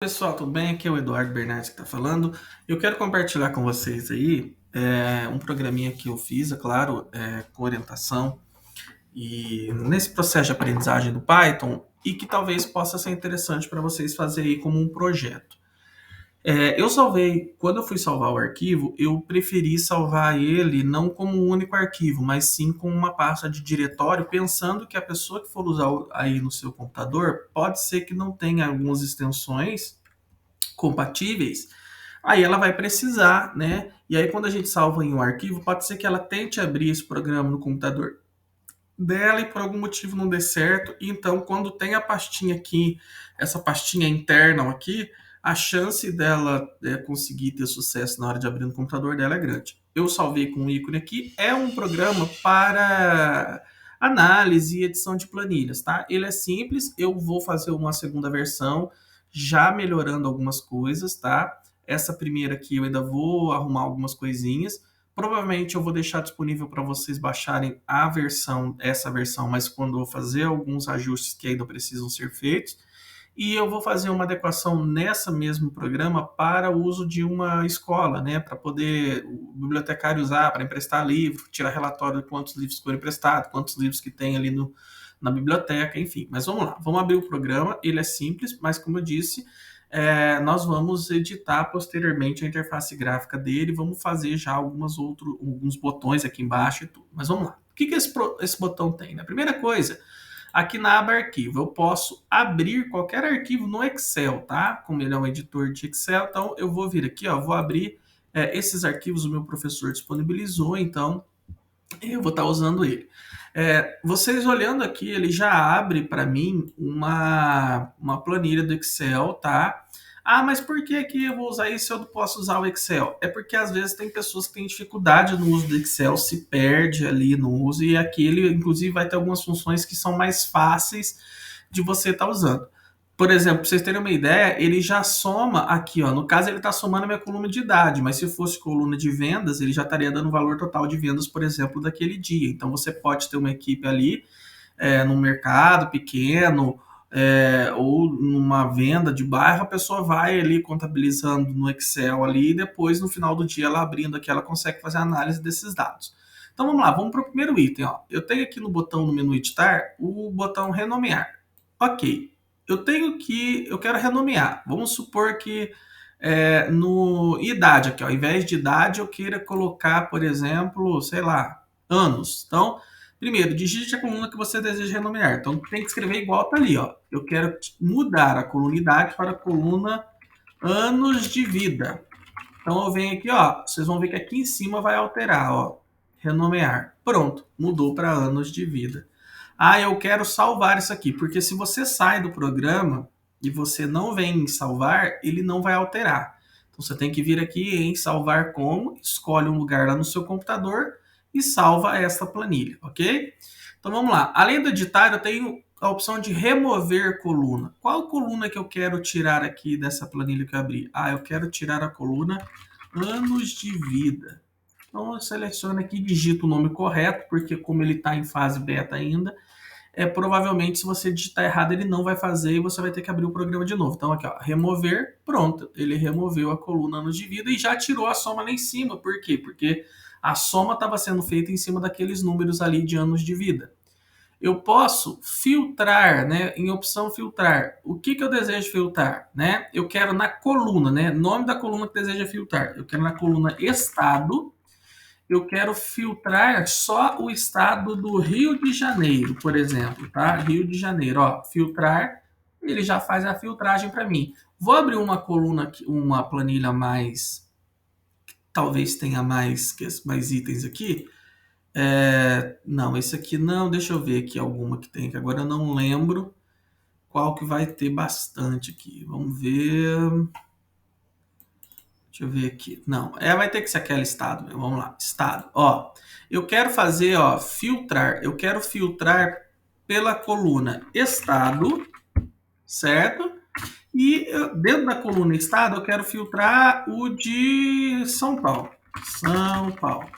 Pessoal, tudo bem? Aqui é o Eduardo Bernardes que está falando. Eu quero compartilhar com vocês aí um programinha que eu fiz, é claro, com orientação e nesse processo de aprendizagem do Python e que talvez possa ser interessante para vocês fazerem aí como um projeto. Eu salvei, quando eu fui salvar o arquivo, eu preferi salvar ele não como um único arquivo, mas sim com uma pasta de diretório, pensando que a pessoa que for usar aí no seu computador pode ser que não tenha algumas extensões compatíveis, aí ela vai precisar, né? E aí quando a gente salva em um arquivo, pode ser que ela tente abrir esse programa no computador dela e por algum motivo não dê certo. E então, quando tem a pastinha aqui, essa pastinha interna aqui, a chance dela conseguir ter sucesso na hora de abrir no computador dela é grande. Eu salvei com um ícone aqui, é um programa para análise e edição de planilhas, tá? Ele é simples, eu vou fazer uma segunda versão, já melhorando algumas coisas, tá? Essa primeira aqui eu ainda vou arrumar algumas coisinhas. Provavelmente eu vou deixar disponível para vocês baixarem essa versão, mas quando eu fazer alguns ajustes que ainda precisam ser feitos. E eu vou fazer uma adequação nessa mesmo programa para o uso de uma escola, né? Para poder o bibliotecário usar para emprestar livro, tirar relatório de quantos livros foram emprestados, quantos livros que tem ali na biblioteca, enfim. Mas vamos lá, vamos abrir o programa. Ele é simples, mas como eu disse, nós vamos editar posteriormente a interface gráfica dele, vamos fazer já alguns botões aqui embaixo e tudo. Mas vamos lá. O que esse botão tem? A primeira coisa, aqui na aba arquivo, eu posso abrir qualquer arquivo no Excel, tá? Como ele é um editor de Excel, então eu vou vir aqui, ó, vou abrir esses arquivos o meu professor disponibilizou, então eu vou estar usando ele. Vocês olhando aqui, ele já abre para mim uma planilha do Excel, tá? Ah, mas por que que eu vou usar isso se eu não posso usar o Excel? É porque às vezes tem pessoas que têm dificuldade no uso do Excel, se perde ali no uso, e aqui ele inclusive vai ter algumas funções que são mais fáceis de você estar usando. Por exemplo, para vocês terem uma ideia, ele já soma aqui, ó. No caso, ele está somando a minha coluna de idade, mas se fosse coluna de vendas, ele já estaria dando o valor total de vendas, por exemplo, daquele dia. Então, você pode ter uma equipe ali, num mercado pequeno, ou numa venda de bairro, a pessoa vai ali contabilizando no Excel ali, e depois, no final do dia, ela abrindo aqui, ela consegue fazer a análise desses dados. Então, vamos lá, vamos para o primeiro item, ó. Eu tenho aqui no botão, no menu editar, o botão renomear. Ok, eu quero renomear. Vamos supor que no idade aqui, ó, ao invés de idade, eu queira colocar, por exemplo, sei lá, anos. Então, primeiro, digite a coluna que você deseja renomear. Então, tem que escrever igual tá ali, ó. Eu quero mudar a coluna idade para a coluna anos de vida. Então, eu venho aqui, ó, vocês vão ver que aqui em cima vai alterar, ó, renomear. Pronto, mudou para anos de vida. Ah, eu quero salvar isso aqui, porque se você sai do programa e você não vem em salvar, ele não vai alterar. Então você tem que vir aqui em salvar como, escolhe um lugar lá no seu computador e salva essa planilha, ok? Então vamos lá. Além do editar, eu tenho a opção de remover coluna. Qual coluna que eu quero tirar aqui dessa planilha que eu abri? Ah, eu quero tirar a coluna anos de vida. Então eu seleciono aqui, digito o nome correto, porque como ele está em fase beta ainda, provavelmente se você digitar errado ele não vai fazer e você vai ter que abrir o programa de novo. Então aqui, ó, remover, pronto, ele removeu a coluna anos de vida e já tirou a soma lá em cima. Por quê? Porque a soma estava sendo feita em cima daqueles números ali de anos de vida. Eu posso filtrar, né? Em opção filtrar. O que eu desejo filtrar, né? Eu quero na coluna, né? Nome da coluna que deseja filtrar. Eu quero na coluna estado. Eu quero filtrar só o estado do Rio de Janeiro, por exemplo, tá? Rio de Janeiro, ó, filtrar, ele já faz a filtragem para mim. Vou abrir uma coluna, uma planilha mais, talvez tenha mais itens aqui. Não, esse aqui não, deixa eu ver aqui alguma que tem, que agora eu não lembro qual que vai ter bastante aqui. Vamos ver. Deixa eu ver aqui. Não, vai ter que ser aquele estado mesmo. Vamos lá, estado. Ó, eu quero fazer, ó, filtrar. Eu quero filtrar pela coluna estado, certo? E dentro da coluna estado, eu quero filtrar o de São Paulo. São Paulo.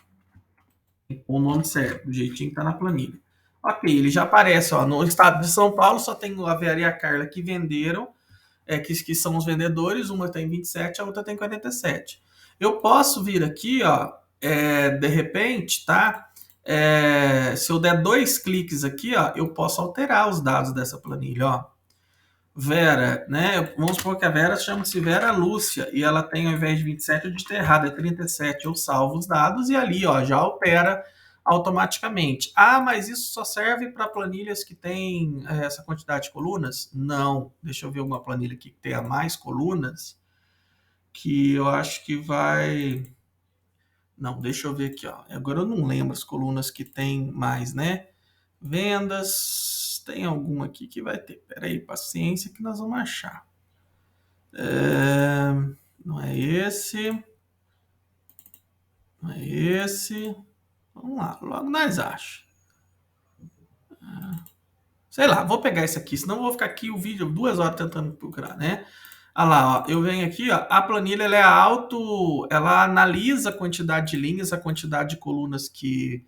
Com o nome certo, do jeitinho que tá na planilha. Ok, ele já aparece, ó, no estado de São Paulo só tem a Vera e a Carla que venderam que são os vendedores, uma tem 27, a outra tem 47. Eu posso vir aqui, ó, de repente, tá? Se eu der 2 cliques aqui, ó, eu posso alterar os dados dessa planilha, ó. Vera, né? Vamos supor que a Vera chama-se Vera Lúcia e ela tem, ao invés de 27, eu digitei errado, é 37. Eu salvo os dados e ali, ó, já altera automaticamente. Ah, mas isso só serve para planilhas que tem essa quantidade de colunas? Não. Deixa eu ver uma planilha aqui que tenha mais colunas, que eu acho que vai... Não, deixa eu ver aqui, ó. Agora eu não lembro as colunas que tem mais, né? Vendas, tem alguma aqui que vai ter. Pera aí, paciência que nós vamos achar. Não é esse. Não é esse. Vamos lá, logo nós achamos. Sei lá, vou pegar esse aqui, senão eu vou ficar aqui o vídeo 2 horas tentando procurar, né? Olha lá, ó, eu venho aqui, ó, a planilha ela analisa a quantidade de linhas, a quantidade de colunas que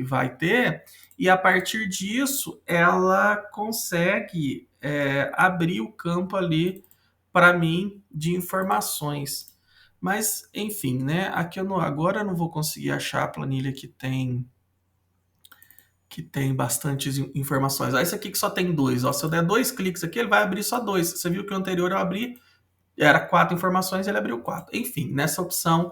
vai ter, e a partir disso ela consegue abrir o campo ali para mim de informações. Mas, enfim, né? Aqui agora eu não vou conseguir achar a planilha que tem bastantes informações. Esse aqui que só tem 2. Ó, se eu der 2 cliques aqui, ele vai abrir só 2. Você viu que o anterior eu abri, era 4 informações, ele abriu 4. Enfim, nessa opção,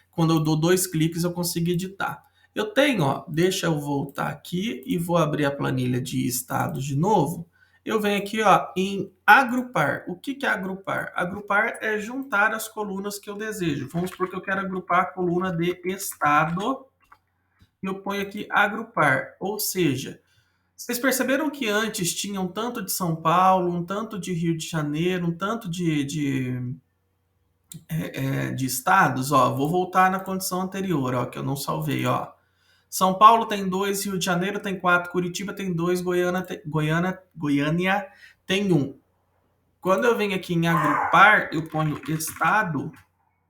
quando eu dou 2 cliques, eu consigo editar. Eu tenho, ó, deixa eu voltar aqui e vou abrir a planilha de estados de novo. Eu venho aqui, ó, em agrupar. O que é agrupar? Agrupar é juntar as colunas que eu desejo. Vamos supor que eu quero agrupar a coluna de estado. Eu ponho aqui agrupar, ou seja, vocês perceberam que antes tinha um tanto de São Paulo, um tanto de Rio de Janeiro, um tanto de estados? Ó, vou voltar na condição anterior, ó, que eu não salvei, ó. São Paulo tem 2, Rio de Janeiro tem 4, Curitiba tem 2, Goiânia tem 1. Quando eu venho aqui em agrupar, eu ponho estado,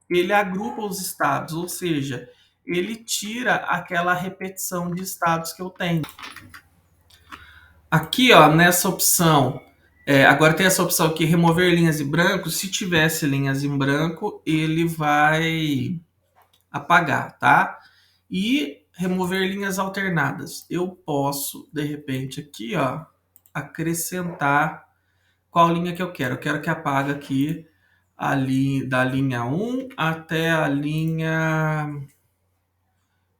ele agrupa os estados, ou seja, ele tira aquela repetição de estados que eu tenho. Aqui, ó, nessa opção, agora tem essa opção aqui, remover linhas em branco. Se tivesse linhas em branco, ele vai apagar, tá? E remover linhas alternadas. Eu posso, de repente, aqui, ó, acrescentar qual linha que eu quero. Eu quero que apague aqui da linha 1 até a linha...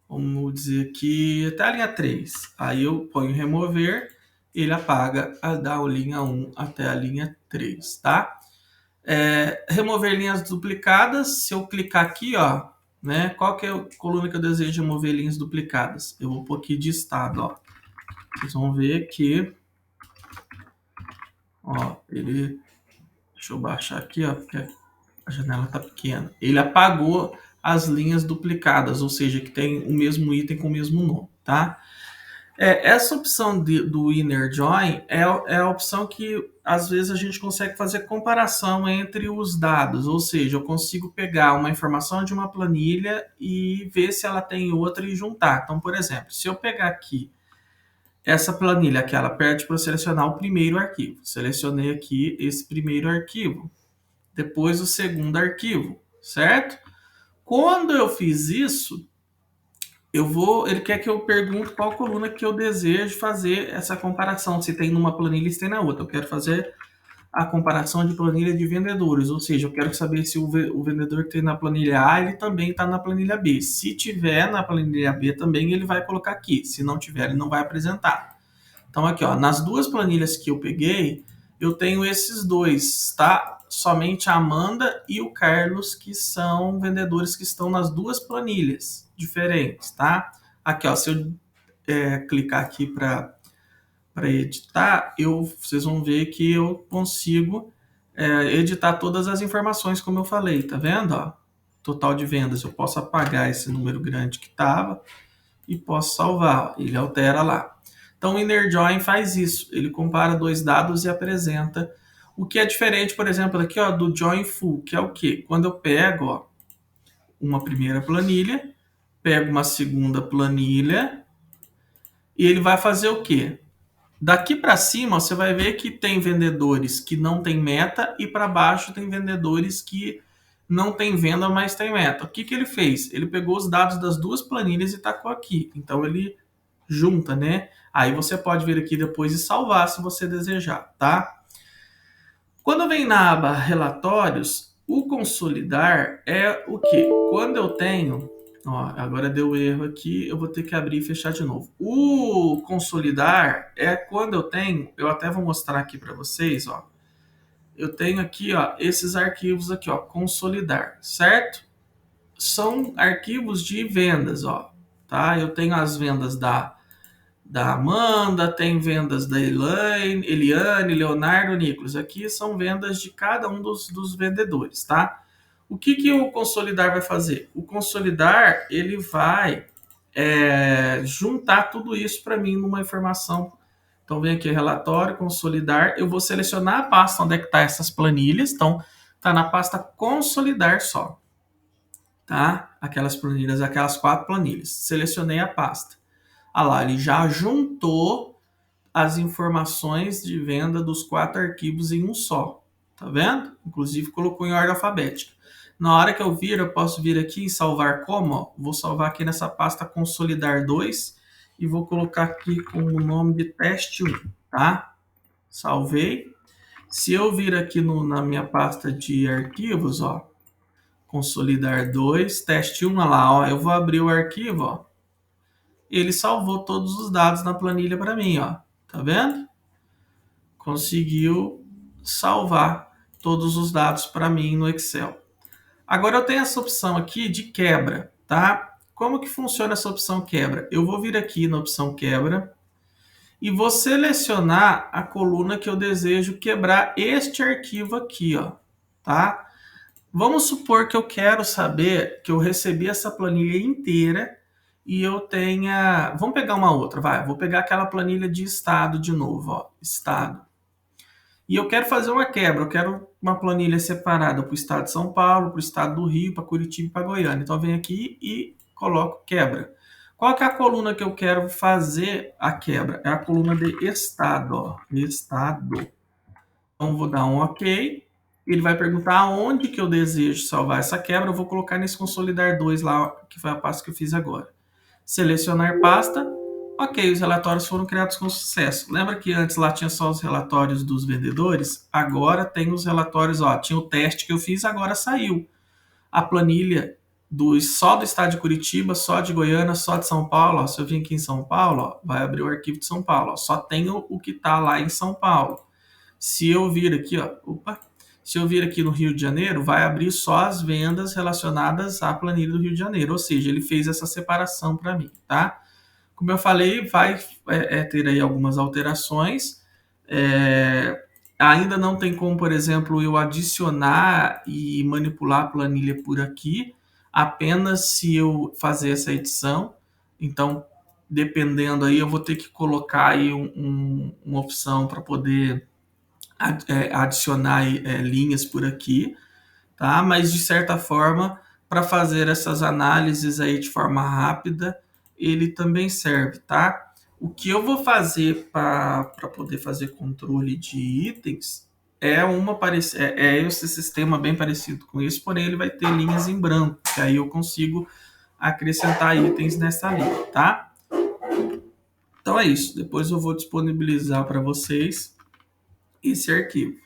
Vamos dizer aqui, até a linha 3. Aí eu ponho remover, ele apaga da linha 1 até a linha 3, tá? Remover linhas duplicadas, se eu clicar aqui, ó, né? Qual que é a coluna que eu desejo remover linhas duplicadas? Eu vou pôr aqui de estado, ó. Vocês vão ver que, ó, deixa eu baixar aqui, ó, porque a janela tá pequena. Ele apagou as linhas duplicadas, ou seja, que tem o mesmo item com o mesmo nome, tá? Essa opção do Inner Join é a opção que às vezes a gente consegue fazer comparação entre os dados, ou seja, eu consigo pegar uma informação de uma planilha e ver se ela tem outra e juntar. Então, por exemplo, se eu pegar aqui essa planilha, aquela pede para selecionar o primeiro arquivo. Selecionei aqui esse primeiro arquivo, depois o segundo arquivo, certo? Quando eu fiz isso, ele quer que eu pergunte qual coluna que eu desejo fazer essa comparação, se tem numa planilha e se tem na outra. Eu quero fazer a comparação de planilha de vendedores, ou seja, eu quero saber se o vendedor que tem na planilha A, ele também está na planilha B. Se tiver na planilha B também, ele vai colocar aqui. Se não tiver, ele não vai apresentar. Então aqui, ó, nas duas planilhas que eu peguei, eu tenho esses dois, tá? Somente a Amanda e o Carlos, que são vendedores que estão nas duas planilhas diferentes, tá? Aqui, ó, se eu clicar aqui para editar, vocês vão ver que eu consigo editar todas as informações, como eu falei, tá vendo? Ó? Total de vendas, eu posso apagar esse número grande que estava e posso salvar, ele altera lá. Então o Inner Join faz isso, ele compara dois dados e apresenta. O que é diferente, por exemplo, aqui, ó, do Join Full, que é o quê? Quando eu pego, ó, uma primeira planilha, pego uma segunda planilha e ele vai fazer o quê? Daqui para cima, você vai ver que tem vendedores que não tem meta e para baixo tem vendedores que não tem venda, mas tem meta. O que, que ele fez? Ele pegou os dados das duas planilhas e tacou aqui. Então ele junta, né? Aí você pode vir aqui depois e salvar se você desejar, tá? Quando vem na aba relatórios, o consolidar é o quê? Quando eu tenho, ó, agora deu erro aqui, eu vou ter que abrir e fechar de novo. O consolidar é quando eu tenho, eu até vou mostrar aqui para vocês, ó. Eu tenho aqui, ó, esses arquivos aqui, ó, consolidar, certo? São arquivos de vendas, ó, tá? Eu tenho as vendas da Amanda, tem vendas da Eliane, Leonardo, Nicolas. Aqui são vendas de cada um dos vendedores, tá? O que, que o consolidar vai fazer? O consolidar, ele vai juntar tudo isso para mim numa informação. Então, vem aqui, relatório, consolidar. Eu vou selecionar a pasta onde é que tá essas planilhas. Então, tá na pasta consolidar só, tá? Aquelas planilhas, aquelas 4 planilhas. Selecionei a pasta. Ah lá, ele já juntou as informações de venda dos 4 arquivos em um só. Tá vendo? Inclusive colocou em ordem alfabética. Na hora que eu vir, eu posso vir aqui e salvar como? Ó, vou salvar aqui nessa pasta consolidar 2 e vou colocar aqui com o nome de teste 1, tá? Salvei. Se eu vir aqui na minha pasta de arquivos, ó, consolidar 2, teste 1, olha lá, ó, eu vou abrir o arquivo, ó. Ele salvou todos os dados na planilha para mim, ó. Tá vendo? Conseguiu salvar todos os dados para mim no Excel. Agora eu tenho essa opção aqui de quebra, tá? Como que funciona essa opção quebra? Eu vou vir aqui na opção quebra e vou selecionar a coluna que eu desejo quebrar este arquivo aqui, ó, tá? Vamos supor que eu quero saber que eu recebi essa planilha inteira e eu tenha... Vamos pegar uma outra, vai. Vou pegar aquela planilha de estado de novo, ó. Estado. E eu quero fazer uma quebra. Eu quero uma planilha separada para o estado de São Paulo, para o estado do Rio, para Curitiba e para Goiânia. Então, eu venho aqui e coloco quebra. Qual que é a coluna que eu quero fazer a quebra? É a coluna de estado, ó. Estado. Então, vou dar um OK. Ele vai perguntar aonde que eu desejo salvar essa quebra. Eu vou colocar nesse consolidar 2 lá, que foi a pasta que eu fiz agora. Selecionar pasta. Ok, os relatórios foram criados com sucesso. Lembra que antes lá tinha só os relatórios dos vendedores? Agora tem os relatórios, ó, tinha o teste que eu fiz, agora saiu. A planilha só do estado de Curitiba, só de Goiânia, só de São Paulo. Ó, se eu vim aqui em São Paulo, ó, vai abrir o arquivo de São Paulo. Ó, só tem o que está lá em São Paulo. Se eu vir aqui, ó, se eu vir aqui no Rio de Janeiro, vai abrir só as vendas relacionadas à planilha do Rio de Janeiro. Ou seja, ele fez essa separação para mim, tá? Como eu falei, vai ter aí algumas alterações. Ainda não tem como, por exemplo, eu adicionar e manipular a planilha por aqui, apenas se eu fazer essa edição. Então, dependendo aí, eu vou ter que colocar aí uma opção para poder adicionar linhas por aqui, tá? Mas de certa forma, para fazer essas análises aí de forma rápida, ele também serve, tá? O que eu vou fazer para poder fazer controle de itens é esse sistema bem parecido com isso, porém ele vai ter linhas em branco, que aí eu consigo acrescentar itens nessa linha, tá? Então é isso. Depois eu vou disponibilizar para vocês esse arquivo.